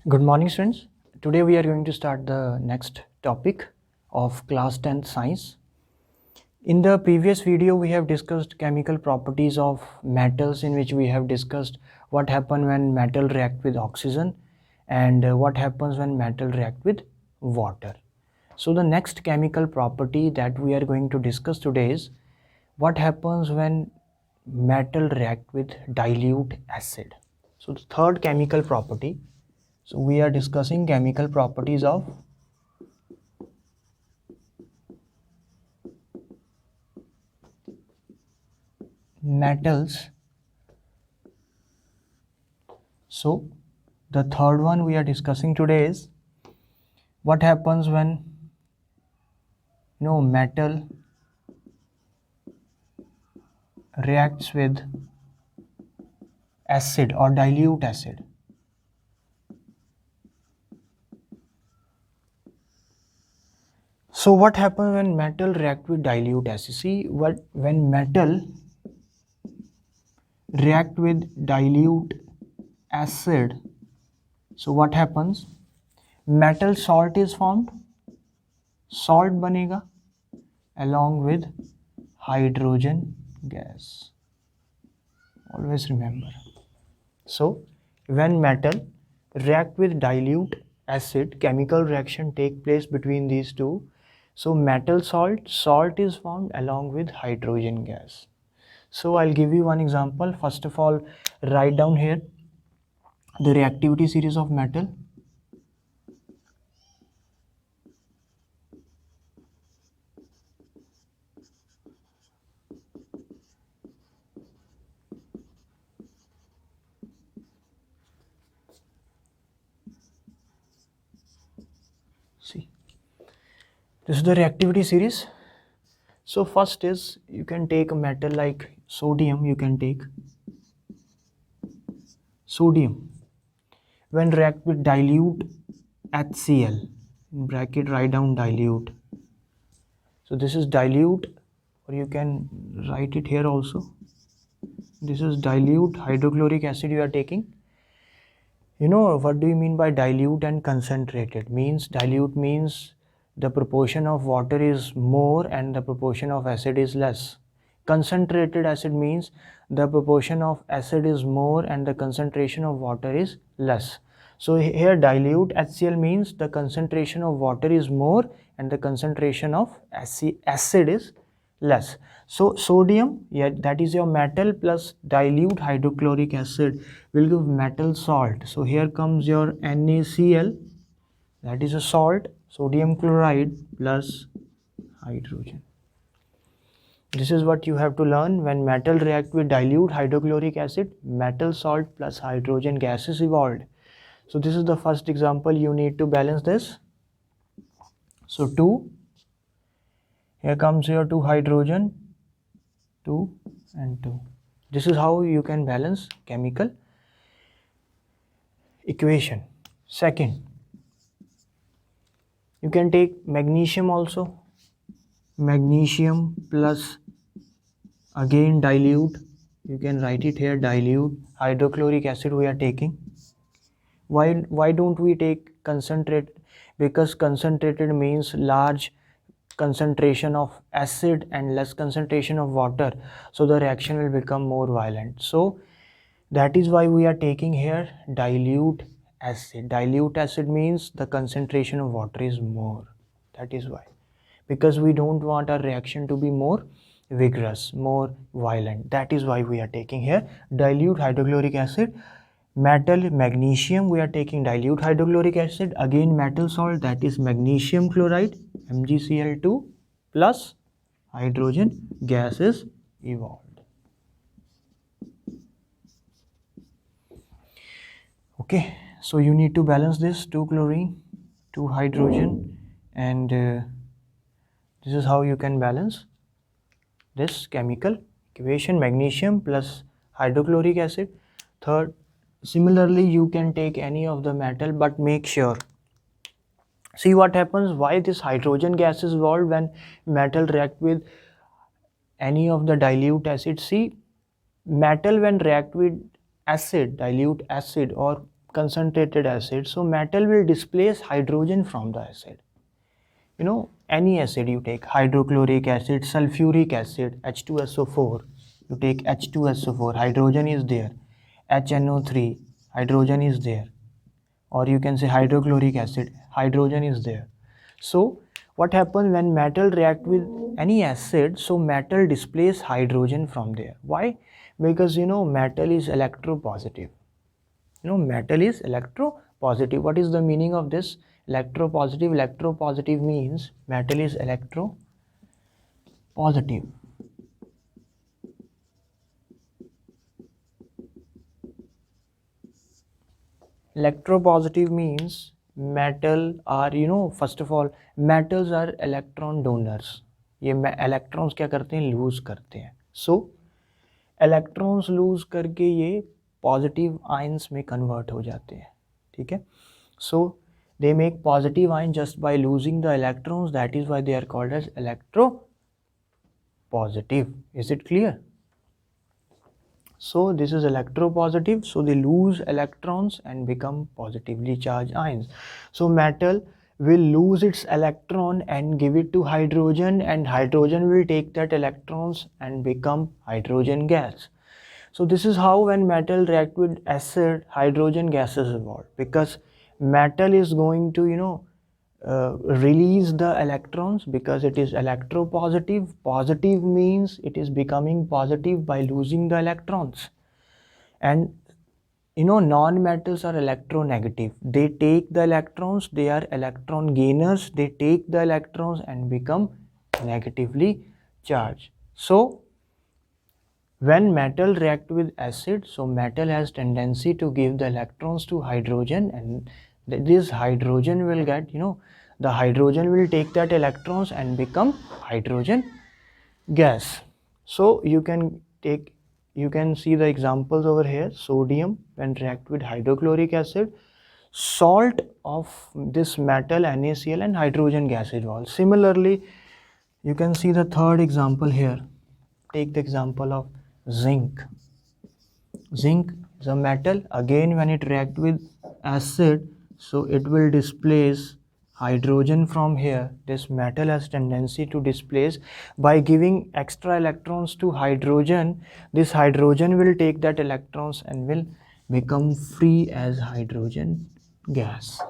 Good morning, students. Today we are going to start the next topic of class 10th science. In the previous video, we have discussed chemical properties of metals, in which we have discussed what happens when metal react with oxygen and what happens when metal react with water. So the next chemical property that we are going to discuss today is what happens when metal react with dilute acid. So the third chemical property. So we are discussing chemical properties of metals. So the third one we are discussing today is what happens when metal reacts with acid or dilute acid. So what happens when metal react with dilute acid? See, when metal react with dilute acid, so what happens? Metal salt is formed, salt banega along with hydrogen gas. Always remember. So when metal react with dilute acid, chemical reaction take place between these two. So metal salt is formed along with hydrogen gas. So I'll give you one example. First of all, write down here the reactivity series of metal. See, this is the reactivity series. So first is, you can take a metal like sodium. You can take sodium when react with dilute HCl, in bracket write down dilute. So this is dilute, or you can write it here also. This is dilute hydrochloric acid you are taking. What do you mean by dilute and concentrated? Means dilute means the proportion of water is more and the proportion of acid is less. Concentrated acid means the proportion of acid is more and the concentration of water is less. So here dilute HCl means the concentration of water is more and the concentration of acid is less. So sodium, yeah, that is your metal, plus dilute hydrochloric acid will give metal salt. So here comes your NaCl, that is a salt, sodium chloride plus hydrogen. This is what you have to learn. When metal react with dilute hydrochloric acid, metal salt plus hydrogen gas is evolved. So this is the first example. You need to balance this. So 2, here comes your 2 hydrogen, 2 and 2. This is how you can balance chemical equation. Second, you can take magnesium also. Magnesium plus again dilute. You can write it here, dilute hydrochloric acid we are taking. Why don't we take concentrate? Because concentrated means large concentration of acid and less concentration of water, so the reaction will become more violent. So that is why we are taking here dilute acid. Dilute acid means the concentration of water is more. That is why, because we don't want our reaction to be more vigorous, more violent. That is why we are taking here dilute hydrochloric acid. Metal magnesium, we are taking dilute hydrochloric acid. Again metal salt, that is magnesium chloride, MgCl2 plus hydrogen gas is evolved. Okay, so you need to balance this, 2 chlorine, 2 hydrogen, and this is how you can balance this chemical equation, magnesium plus hydrochloric acid. Third, similarly you can take any of the metal, but make sure, see what happens, why this hydrogen gas is evolved when metal react with any of the dilute acid. See, metal when react with acid, dilute acid or concentrated acid, so metal will displace hydrogen from the acid. You know, any acid you take, hydrochloric acid, sulfuric acid, H2SO4, you take H2SO4, hydrogen is there, HNO3, hydrogen is there, or you can say hydrochloric acid, hydrogen is there. So what happens when metal react with any acid, so metal displace hydrogen from there. Why? Because metal is electropositive. Metal is electropositive. What is the meaning of this electropositive? Electropositive means metal is electropositive. Electropositive means metal are, first of all, metals are electron donors. ये electrons क्या करते हैं, lose करते हैं. So electrons lose करके ये positive ions में convert हो जाते हैं. ठीक है. So they make positive ion just by losing the electrons. That is why they are called as electropositive. Is it clear? So this is electropositive, so they lose electrons and become positively charged ions. So metal will lose its electron and give it to hydrogen, and hydrogen will take that electrons and become hydrogen gas. So this is how when metal react with acid, hydrogen gases evolve, because metal is going to release the electrons because it is electropositive. Positive means it is becoming positive by losing the electrons. And non-metals are electronegative. They take the electrons, they are electron gainers, they take the electrons and become negatively charged. So when metal react with acid, so metal has tendency to give the electrons to hydrogen, and this hydrogen will get, the hydrogen will take that electrons and become hydrogen gas. So you can see the examples over here. Sodium when react with hydrochloric acid, salt of this metal NaCl, and hydrogen gas evolve. Similarly, you can see the third example here. Take the example of zinc. Zinc is a metal. Again, when it react with acid, so it will displace hydrogen from here. This metal has tendency to displace by giving extra electrons to hydrogen. This hydrogen will take that electrons and will become free as hydrogen gas.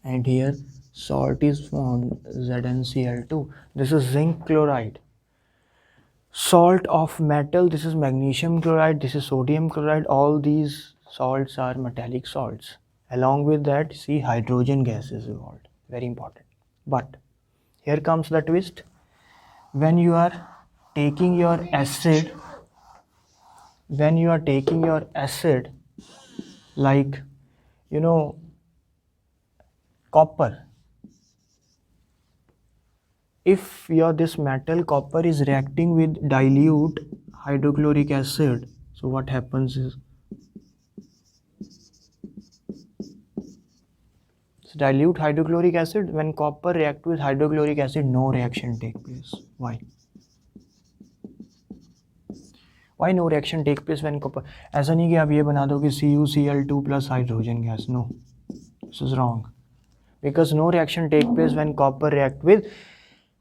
And here salt is formed, ZnCl2. This is zinc chloride. Salt of metal, this is magnesium chloride, this is sodium chloride. All these salts are metallic salts. Along with that, see, hydrogen gas is evolved. Very important. But here comes the twist. When you are taking your acid, like copper, if this metal copper is reacting with dilute hydrochloric acid, so what happens is, dilute hydrochloric acid, when copper react with hydrochloric acid, no reaction take place. Why no reaction take place when copper? ऐसा नहीं कि आप ये बना दो कि CuCl2 plus hydrogen gas. No, this is wrong, because no reaction take place when copper react with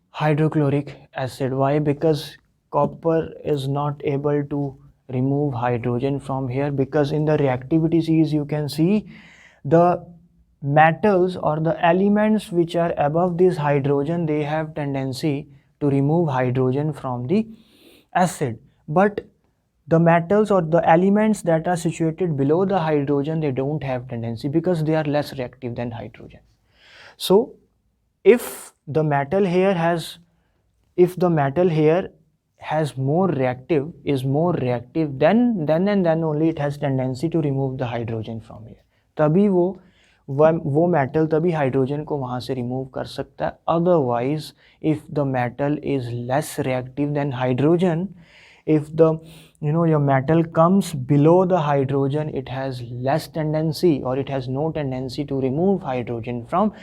hydrochloric acid. Why? Because copper is not able to remove hydrogen from here, because in the reactivity series you can see the metals or the elements which are above this hydrogen, they have tendency to remove hydrogen from the acid, but the metals or the elements that are situated below the hydrogen, they don't have tendency because they are less reactive than hydrogen. So if the metal here has more reactive, then only it has tendency to remove the hydrogen from here. तभी वो metal तभी hydrogen को वहाँ से remove कर सकता है. Otherwise if the metal is less reactive than hydrogen, if your metal comes below the hydrogen, it has less tendency or it has no tendency to remove hydrogen from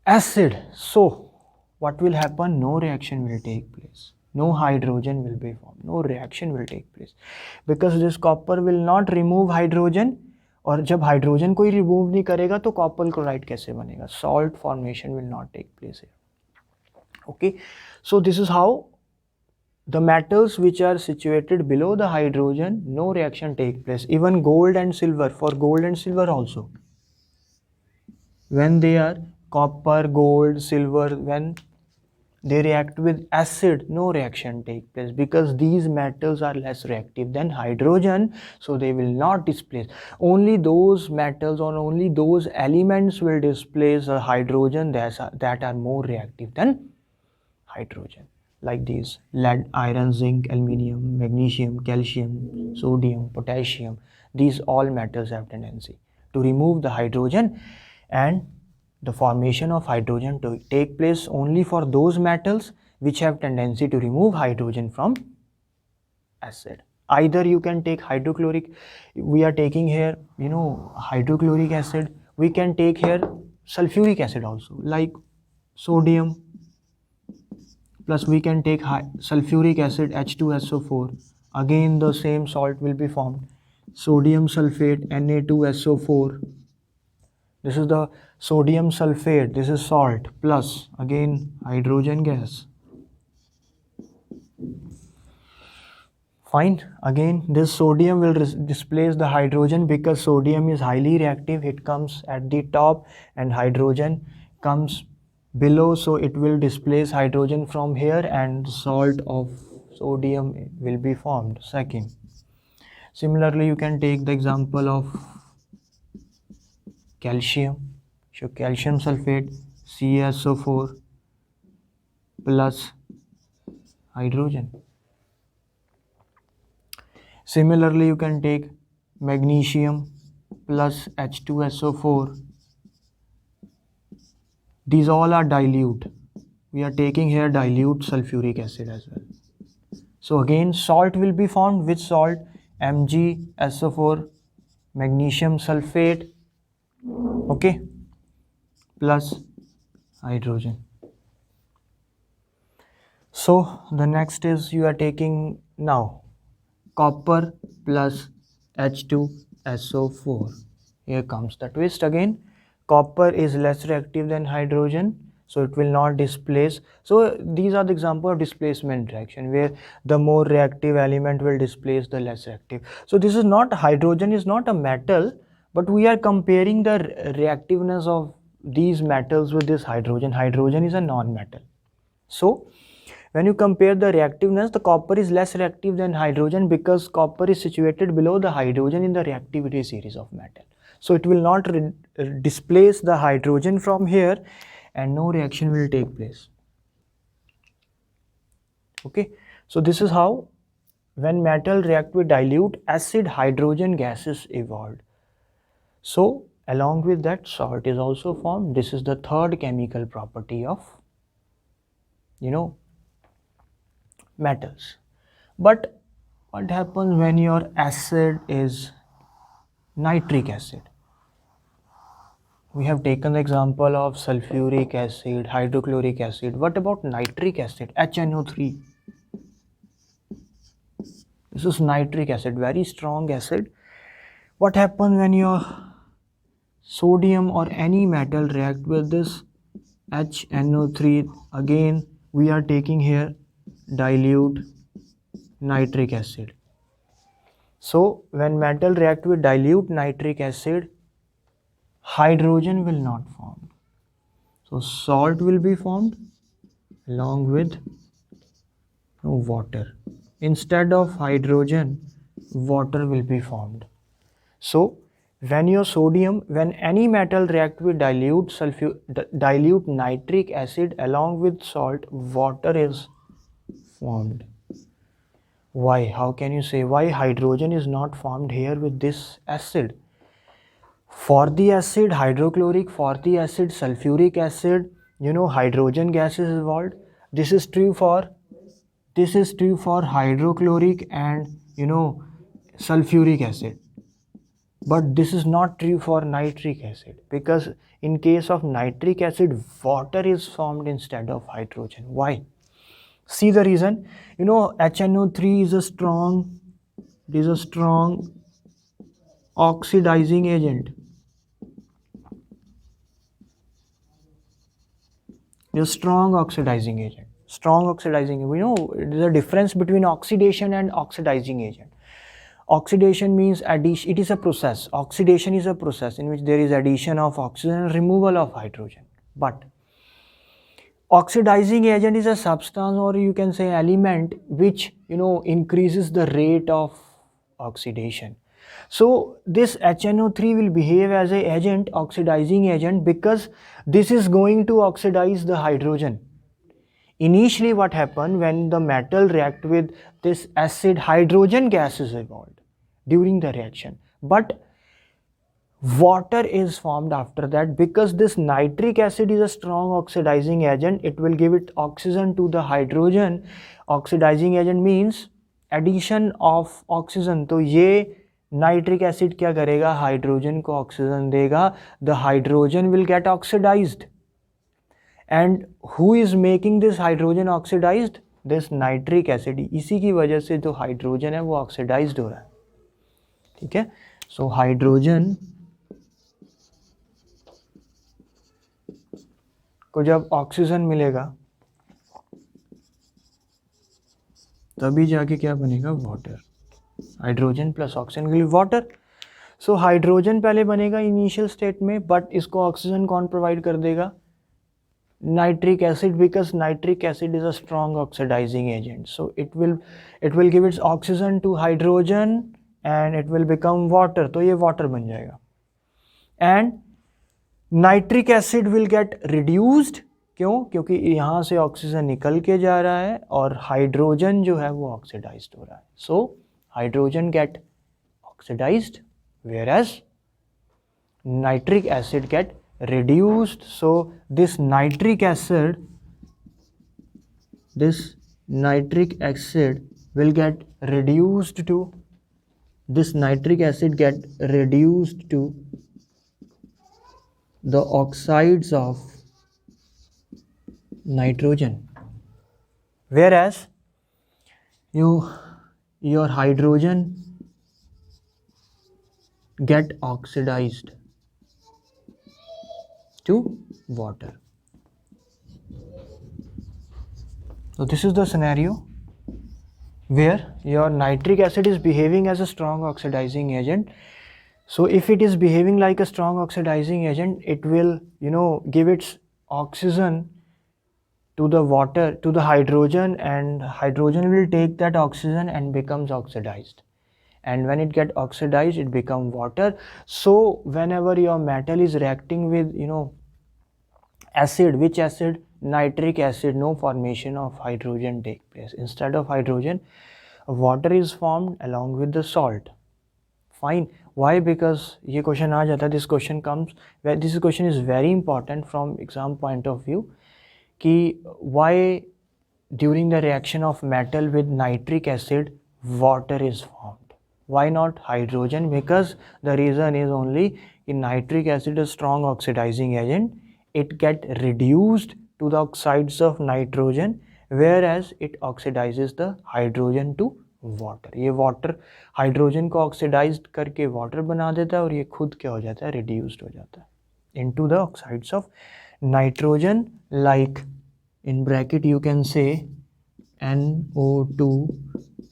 acid. So what will happen? No reaction will take place, no hydrogen will be formed, no reaction will take place, because this copper will not remove hydrogen और जब hydrogen कोई remove नहीं करेगा तो copper chloride कैसे बनेगा? Salt formation will not take place here. Okay, so this is how the metals which are situated below the hydrogen, no reaction take place. Even gold and silver, for gold and silver also, when they are copper, gold, silver, when they react with acid, no reaction take place because these metals are less reactive than hydrogen, so they will not displace. Only those metals or only those elements will displace a hydrogen that are more reactive than hydrogen, like these: lead, iron, zinc, aluminium, magnesium, calcium, sodium, potassium. These all metals have tendency to remove the hydrogen, and the formation of hydrogen to take place only for those metals which have tendency to remove hydrogen from acid. Either you can take hydrochloric, we are taking here, hydrochloric acid. We can take here sulfuric acid also, like sodium, plus we can take sulfuric acid, H2SO4. Again the same salt will be formed, sodium sulfate, Na2SO4. This is the sodium sulfate, this is salt, plus again hydrogen gas. Fine, again this sodium will displace the hydrogen because sodium is highly reactive. It comes at the top and hydrogen comes below, so it will displace hydrogen from here and salt of sodium will be formed. Second, similarly you can take the example of calcium. So calcium sulfate, CaSO4 plus hydrogen. Similarly you can take magnesium plus H2SO4. These all are dilute. We are taking here dilute sulfuric acid as well. So again salt will be formed. Which salt? MgSO4, magnesium sulfate, okay, plus hydrogen. So the next is you are taking now copper plus H2SO4. Here comes the twist again. Copper is less reactive than hydrogen, so it will not displace. So these are the example of displacement reaction where the more reactive element will displace the less reactive. So this is not, hydrogen is not a metal, but we are comparing the reactiveness of these metals with this hydrogen. Hydrogen is a non-metal. So when you compare the reactiveness, the copper is less reactive than hydrogen because copper is situated below the hydrogen in the reactivity series of metal. So it will not displace the hydrogen from here and no reaction will take place. Okay, so this is how when metal react with dilute acid, hydrogen gases evolved. So along with that, salt is also formed. This is the third chemical property of metals. But what happens when your acid is nitric acid? We have taken the example of sulfuric acid, hydrochloric acid. What about nitric acid, HNO3? This is nitric acid, very strong acid. What happens when your sodium or any metal react with this HNO3? Again we are taking here dilute nitric acid. So when metal react with dilute nitric acid, hydrogen will not form. So salt will be formed along with water. Instead of hydrogen, water will be formed. So when your sodium, when any metal react with dilute nitric acid along with salt, water is formed. Why? How can you say why hydrogen is not formed here with this acid? For the acid hydrochloric, for the acid sulfuric acid, hydrogen gas is evolved. This is true for hydrochloric and sulfuric acid. But this is not true for nitric acid because in case of nitric acid, water is formed instead of hydrogen. Why? See the reason. HNO3 is a strong oxidizing agent. The strong oxidizing agent. Strong oxidizing, we know there's a difference between oxidation and oxidizing agent. Oxidation means addition, it is a process. Oxidation is a process in which there is addition of oxygen and removal of hydrogen. But oxidizing agent is a substance, or you can say element, which increases the rate of oxidation. So this HNO3 will behave as a agent, oxidizing agent, because this is going to oxidize the hydrogen. Initially what happened, when the metal react with this acid, hydrogen gas is evolved during the reaction, but water is formed after that, because this nitric acid is a strong oxidizing agent. It will give it oxygen to the hydrogen. Oxidizing agent means addition of oxygen. तो ये nitric acid क्या करेगा, hydrogen को oxygen देगा. The hydrogen will get oxidized. And who is making this hydrogen oxidized, this nitric acid. इसी की वजह से जो हाइड्रोजन है वो ऑक्सीडाइज्ड हो रहा है. ठीक है. सो हाइड्रोजन को जब ऑक्सीजन मिलेगा तभी जाके क्या बनेगा, वाटर. हाइड्रोजन प्लस ऑक्सीजन के लिए वाटर. सो हाइड्रोजन पहले बनेगा इनिशियल स्टेट में, बट इसको ऑक्सीजन कौन प्रोवाइड कर देगा, nitric acid, because nitric acid is a strong oxidizing agent. So it will give its oxygen to hydrogen and it will become water. तो ये वाटर बन जाएगा. And nitric acid will get reduced. क्यों? क्योंकि यहाँ से ऑक्सीजन निकल के जा रहा है और हाइड्रोजन जो है वो ऑक्सीडाइज्ड हो रहा है. So hydrogen get oxidized whereas nitric acid get reduced. So this nitric acid will get reduced to the oxides of nitrogen, whereas your hydrogen get oxidized to water. So this is the scenario where your nitric acid is behaving as a strong oxidizing agent. So if it is behaving like a strong oxidizing agent, it will give its oxygen to the water, to the hydrogen, and hydrogen will take that oxygen and becomes oxidized. And when it get oxidized, it become water. So whenever your metal is reacting with acid, which acid, nitric acid, no formation of hydrogen take place. Instead of hydrogen, water is formed along with the salt. Fine. Why? Because ये question आ जाता है. This question comes where this question is very important from exam point of view. कि why during the reaction of metal with nitric acid water is formed? Why not hydrogen? Because the reason is only in nitric acid is strong oxidizing agent. It get reduced to the oxides of nitrogen, whereas it oxidizes the hydrogen to water. ये water hydrogen को oxidized करके water बना देता है और ये खुद क्या हो जाता है, reduced हो जाता है into the oxides of nitrogen. Like in bracket you can say NO2,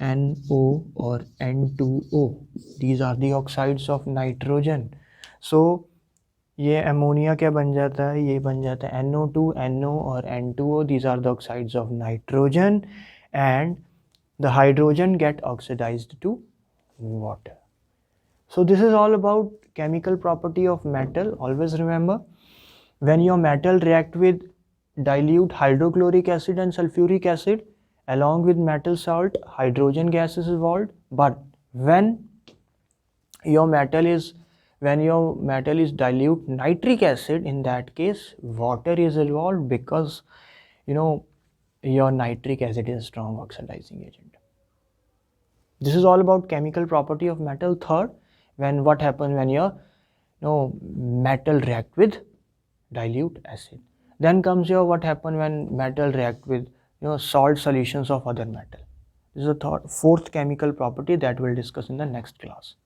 NO or N2O. These are the oxides of nitrogen. So ये अमोनिया क्या बन जाता है, ये बन जाता है NO2, NO और N2O. These are the oxides of nitrogen, and the hydrogen get oxidized to water. So this is all about chemical property of metal. Always remember, when your metal react with dilute hydrochloric acid and sulfuric acid, along with metal salt, hydrogen gas is evolved. But when your metal is dilute nitric acid, in that case water is evolved, because your nitric acid is a strong oxidizing agent. This is all about chemical property of metal. Third, what happens when your metal react with dilute acid. Then comes your what happen when metal react with salt solutions of other metal. This is the fourth chemical property that we'll discuss in the next class.